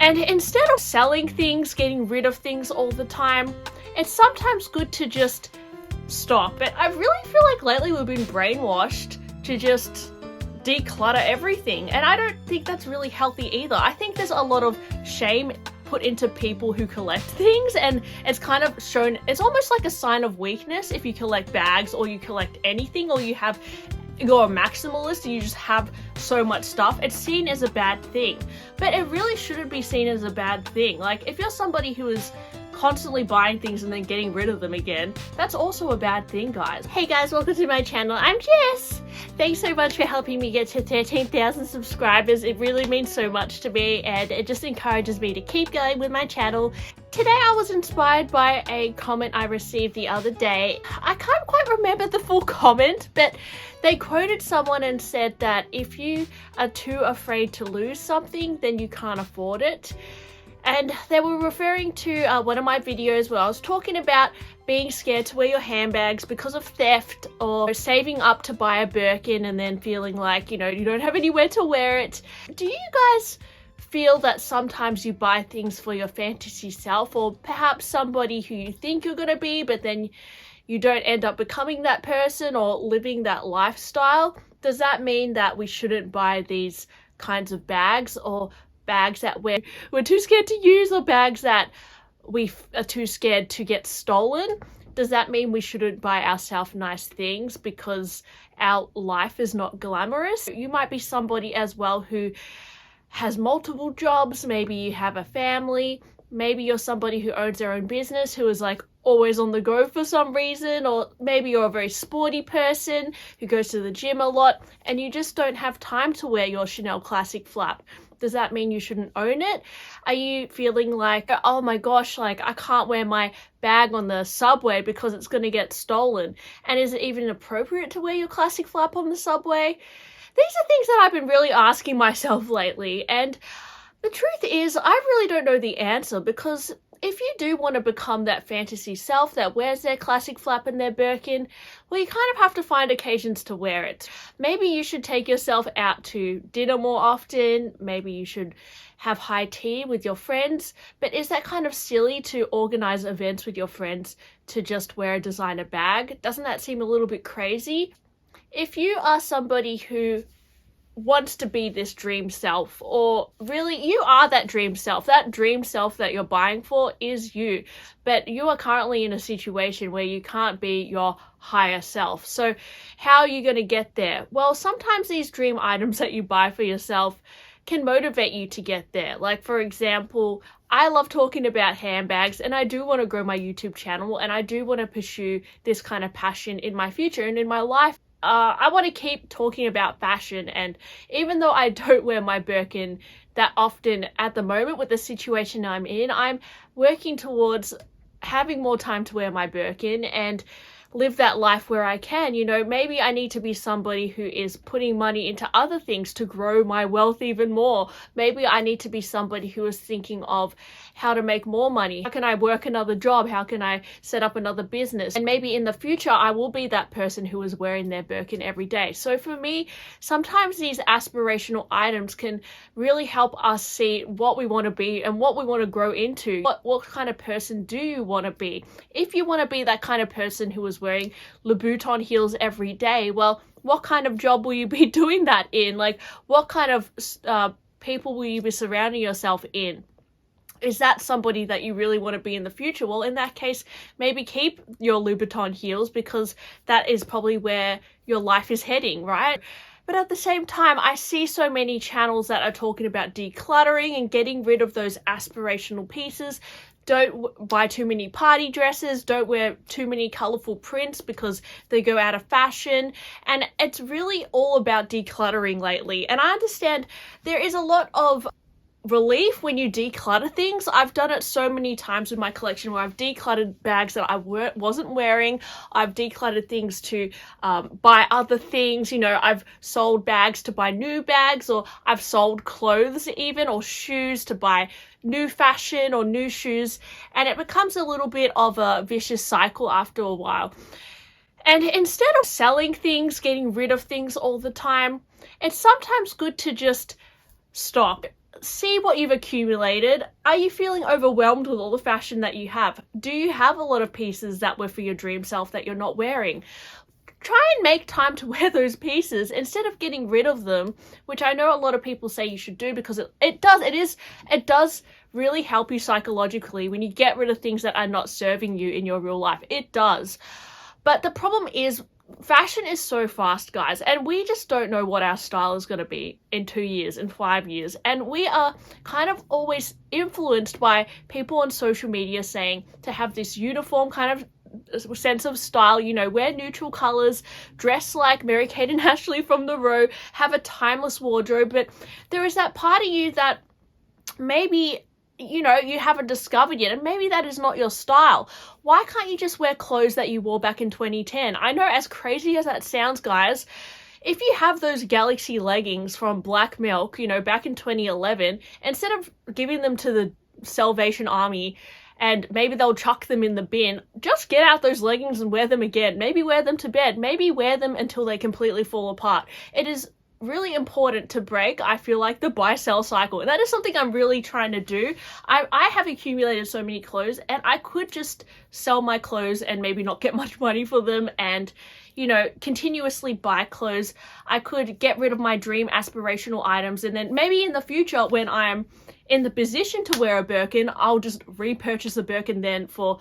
And instead of selling things, getting rid of things all the time, it's sometimes good to just stop. But I really feel like lately we've been brainwashed to just declutter everything, and I don't think that's really healthy either. I think there's a lot of shame put into people who collect things, and it's kind of shown, it's almost like a sign of weakness if you collect bags or you collect anything, or you're a maximalist and you just have so much stuff. It's seen as a bad thing, but it really shouldn't be seen as a bad thing. Like, if you're somebody who is constantly buying things and then getting rid of them again, that's also a bad thing, guys. Hey guys, welcome to my channel. I'm Jess. Thanks so much for helping me get to 13,000 subscribers. It really means so much to me, and it just encourages me to keep going with my channel. Today I was inspired by a comment I received the other day. I can't quite remember the full comment, but they quoted someone and said that if you are too afraid to lose something, then you can't afford it. And they were referring to one of my videos where I was talking about being scared to wear your handbags because of theft, or saving up to buy a Birkin and then feeling like, you don't have anywhere to wear it. Do you guys feel that sometimes you buy things for your fantasy self, or perhaps somebody who you think you're going to be, but then you don't end up becoming that person or living that lifestyle? Does that mean that we shouldn't buy these kinds of bags, or bags that we're too scared to use, or bags that we are too scared to get stolen? Does that mean we shouldn't buy ourselves nice things because our life is not glamorous? You might be somebody as well who has multiple jobs. Maybe you have a family. Maybe you're somebody who owns their own business, who is like always on the go for some reason, or maybe you're a very sporty person who goes to the gym a lot and you just don't have time to wear your Chanel classic flap. Does that mean you shouldn't own it? Are you feeling like, oh my gosh, like I can't wear my bag on the subway because it's going to get stolen? And is it even appropriate to wear your classic flap on the subway? These are things that I've been really asking myself lately, and the truth is I really don't know the answer, because if you do want to become that fantasy self that wears their classic flap and their Birkin, well, you kind of have to find occasions to wear it. Maybe you should take yourself out to dinner more often. Maybe you should have high tea with your friends. But is that kind of silly to organize events with your friends to just wear a designer bag? Doesn't that seem a little bit crazy? If you are somebody who wants to be this dream self, or really you are that dream self that you're buying for is you, but you are currently in a situation where you can't be your higher self. So how are you going to get there? Well, sometimes these dream items that you buy for yourself can motivate you to get there. Like, for example, I love talking about handbags, and I do want to grow my YouTube channel, and I do want to pursue this kind of passion in my future and in my life. I want to keep talking about fashion, and even though I don't wear my Birkin that often at the moment with the situation I'm in, I'm working towards having more time to wear my Birkin and live that life where I can. Maybe I need to be somebody who is putting money into other things to grow my wealth even more. Maybe I need to be somebody who is thinking of how to make more money. How can I work another job? How can I set up another business? And maybe in the future, I will be that person who is wearing their Birkin every day. So for me, sometimes these aspirational items can really help us see what we want to be and what we want to grow into. What kind of person do you want to be? If you want to be that kind of person who is wearing Louboutin heels every day, well, what kind of job will you be doing that in? Like, what kind of people will you be surrounding yourself in? Is that somebody that you really want to be in the future? Well, in that case, maybe keep your Louboutin heels, because that is probably where your life is heading, right? But at the same time, I see so many channels that are talking about decluttering and getting rid of those aspirational pieces. Don't buy too many party dresses, don't wear too many colorful prints because they go out of fashion. And it's really all about decluttering lately. And I understand there is a lot of relief when you declutter things. I've done it so many times with my collection where I've decluttered bags that I wasn't wearing. I've decluttered things to buy other things. I've sold bags to buy new bags, or I've sold clothes even, or shoes to buy new fashion or new shoes. And it becomes a little bit of a vicious cycle after a while. And instead of selling things, getting rid of things all the time, it's sometimes good to just stop. see what you've accumulated. Are you feeling overwhelmed with all the fashion that you have? Do you have a lot of pieces that were for your dream self that you're not wearing? Try and make time to wear those pieces instead of getting rid of them, which I know a lot of people say you should do, because it does really help you psychologically when you get rid of things that are not serving you in your real life. It does. But the problem is, fashion is so fast, guys, and we just don't know what our style is going to be in 2 years, in 5 years. And we are kind of always influenced by people on social media saying to have this uniform kind of sense of style, you know, wear neutral colors, dress like Mary-Kate and Ashley from the row, have a timeless wardrobe. But there is that part of you that maybe, you know, you haven't discovered yet, and maybe that is not your style. Why can't you just wear clothes that you wore back in 2010? I know, as crazy as that sounds, guys, if you have those Galaxy leggings from Black Milk, you know, back in 2011, instead of giving them to the Salvation Army and maybe they'll chuck them in the bin, just get out those leggings and wear them again. Maybe wear them to bed. Maybe wear them until they completely fall apart. It is really important to break, I feel like, the buy-sell cycle. And that is something I'm really trying to do. I have accumulated so many clothes, and I could just sell my clothes and maybe not get much money for them and, you know, continuously buy clothes. I could get rid of my dream aspirational items, and then maybe in the future when I'm in the position to wear a Birkin, I'll just repurchase a Birkin then for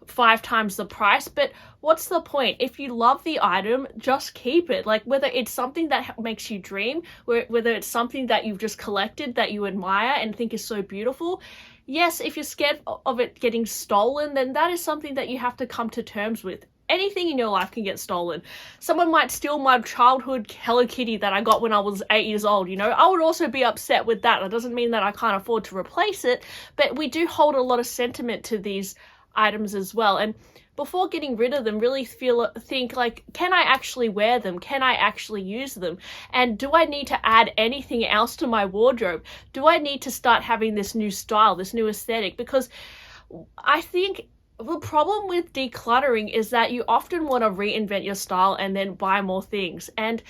5 times the price. But what's the point? If you love the item, just keep it. Like, whether it's something that makes you dream, whether it's something that you've just collected that you admire and think is so beautiful. Yes, if you're scared of it getting stolen, then that is something that you have to come to terms with. Anything in your life can get stolen. Someone might steal my childhood Hello Kitty that I got when I was 8 years old, you know. I would also be upset with that. That doesn't mean that I can't afford to replace it, but we do hold a lot of sentiment to these items as well. And before getting rid of them, really think like, can I actually wear them? Can I actually use them? And do I need to add anything else to my wardrobe? Do I need to start having this new style, this new aesthetic? Because I think the problem with decluttering is that you often want to reinvent your style and then buy more things. And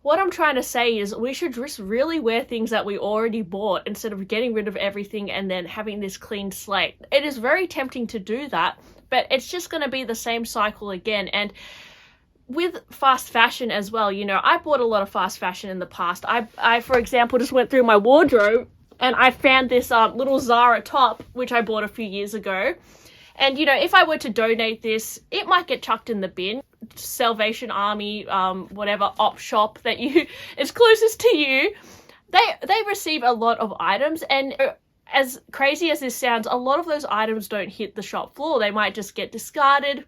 what I'm trying to say is we should just really wear things that we already bought instead of getting rid of everything and then having this clean slate. It is very tempting to do that, but it's just going to be the same cycle again. And with fast fashion as well, you know, I bought a lot of fast fashion in the past. I for example, just went through my wardrobe and I found this little Zara top, which I bought a few years ago. And, you know, if I were to donate this, it might get chucked in the bin. Salvation Army, whatever op shop that is closest to you, they receive a lot of items. And as crazy as this sounds, a lot of those items don't hit the shop floor. They might just get discarded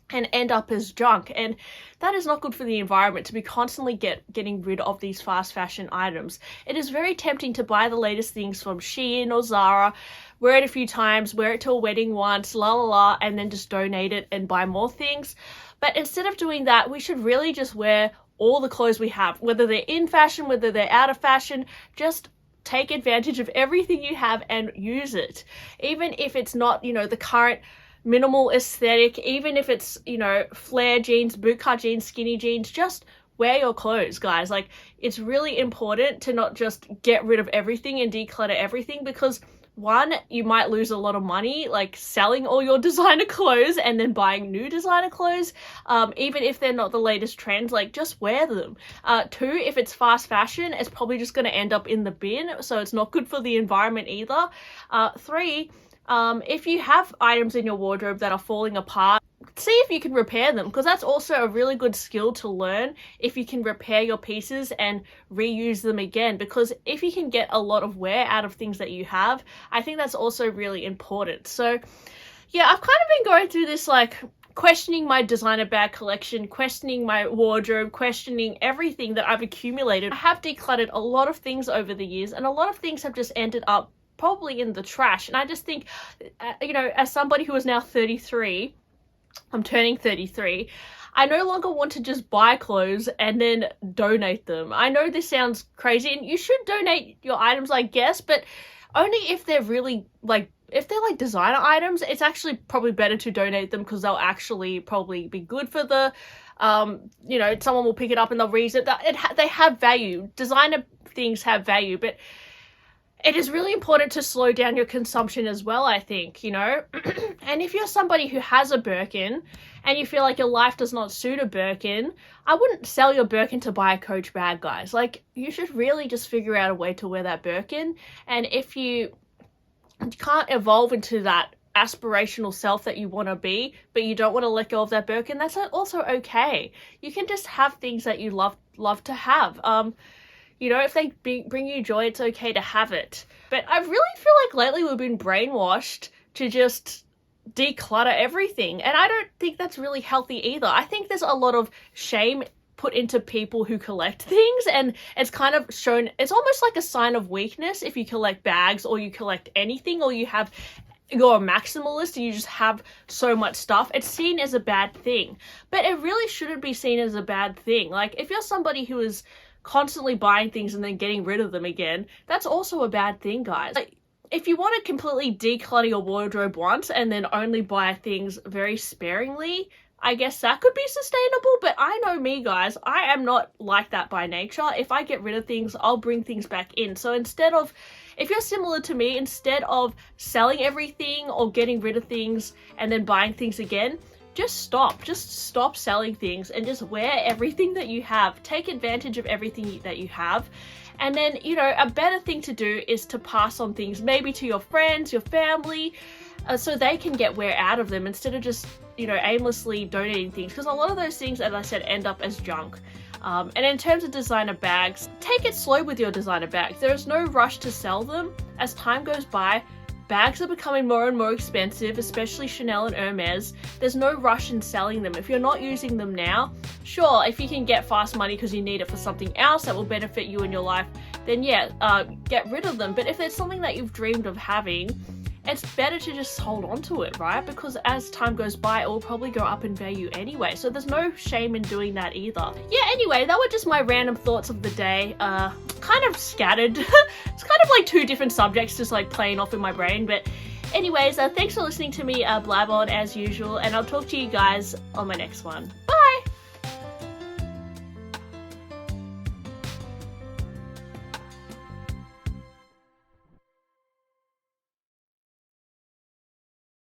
and end up as junk. And that is not good for the environment, to be constantly getting rid of these fast fashion items. It is very tempting to buy the latest things from Shein or Zara, wear it a few times, wear it to a wedding once, la la la, and then just donate it and buy more things. But instead of doing that, we should really just wear all the clothes we have, whether they're in fashion, whether they're out of fashion. Just take advantage of everything you have and use it. Even if it's not, you know, the current minimal aesthetic, even if it's, you know, flare jeans, bootcut jeans, skinny jeans, just wear your clothes, guys. Like, it's really important to not just get rid of everything and declutter everything, because one, you might lose a lot of money, like selling all your designer clothes and then buying new designer clothes, even if they're not the latest trends. Like, just wear them. Two, if it's fast fashion, it's probably just going to end up in the bin, so it's not good for the environment either. Three, if you have items in your wardrobe that are falling apart, see if you can repair them, because that's also a really good skill to learn, if you can repair your pieces and reuse them again. Because if you can get a lot of wear out of things that you have, I think that's also really important. So yeah, I've kind of been going through this, like, questioning my designer bag collection, questioning my wardrobe, questioning everything that I've accumulated. I have decluttered a lot of things over the years, and a lot of things have just ended up probably in the trash. And I just think, you know, as somebody who is now 33, I'm turning 33, I no longer want to just buy clothes and then donate them. I know this sounds crazy, and you should donate your items, I guess, but only if they're really, like, if they're like designer items, it's actually probably better to donate them, because they'll actually probably be good for the, you know, someone will pick it up and they'll reuse it. They have value. Designer things have value, but it is really important to slow down your consumption as well, I think, you know? And if you're somebody who has a Birkin and you feel like your life does not suit a Birkin, I wouldn't sell your Birkin to buy a Coach bag, guys. Like, you should really just figure out a way to wear that Birkin. And if you can't evolve into that aspirational self that you want to be, but you don't want to let go of that Birkin, that's also okay. You can just have things that you love to have. You know, if they bring you joy, it's okay to have it. But I really feel like lately we've been brainwashed to just declutter everything. And I don't think that's really healthy either. I think there's a lot of shame put into people who collect things, and it's kind of shown, it's almost like a sign of weakness if you collect bags or you collect anything, or you're a maximalist and you just have so much stuff. It's seen as a bad thing, but it really shouldn't be seen as a bad thing. Like, if you're somebody who is constantly buying things and then getting rid of them again, that's also a bad thing, guys. Like, if you want to completely declutter your wardrobe once and then only buy things very sparingly, I guess that could be sustainable, but I know me, guys, I am not like that by nature. If I get rid of things, I'll bring things back in. So if you're similar to me, instead of selling everything or getting rid of things and then buying things again, just stop selling things and just wear everything that you have. Take advantage of everything that you have. And then, you know, a better thing to do is to pass on things, maybe to your friends, your family, so they can get wear out of them, instead of just, you know, aimlessly donating things, because a lot of those things, as I said, end up as junk. And in terms of designer bags, take it slow with your designer bags. There is no rush to sell them. As time goes by, bags are becoming more and more expensive, especially Chanel and Hermes. There's no rush in selling them. If you're not using them now, sure, if you can get fast money because you need it for something else that will benefit you in your life, then yeah, get rid of them. But if it's something that you've dreamed of having, it's better to just hold on to it, right? Because as time goes by, it will probably go up in value anyway. So there's no shame in doing that either. Yeah, anyway, that were just my random thoughts of the day. Kind of scattered. It's kind of like two different subjects just like playing off in my brain. But anyways, thanks for listening to me blab on as usual. And I'll talk to you guys on my next one. Bye!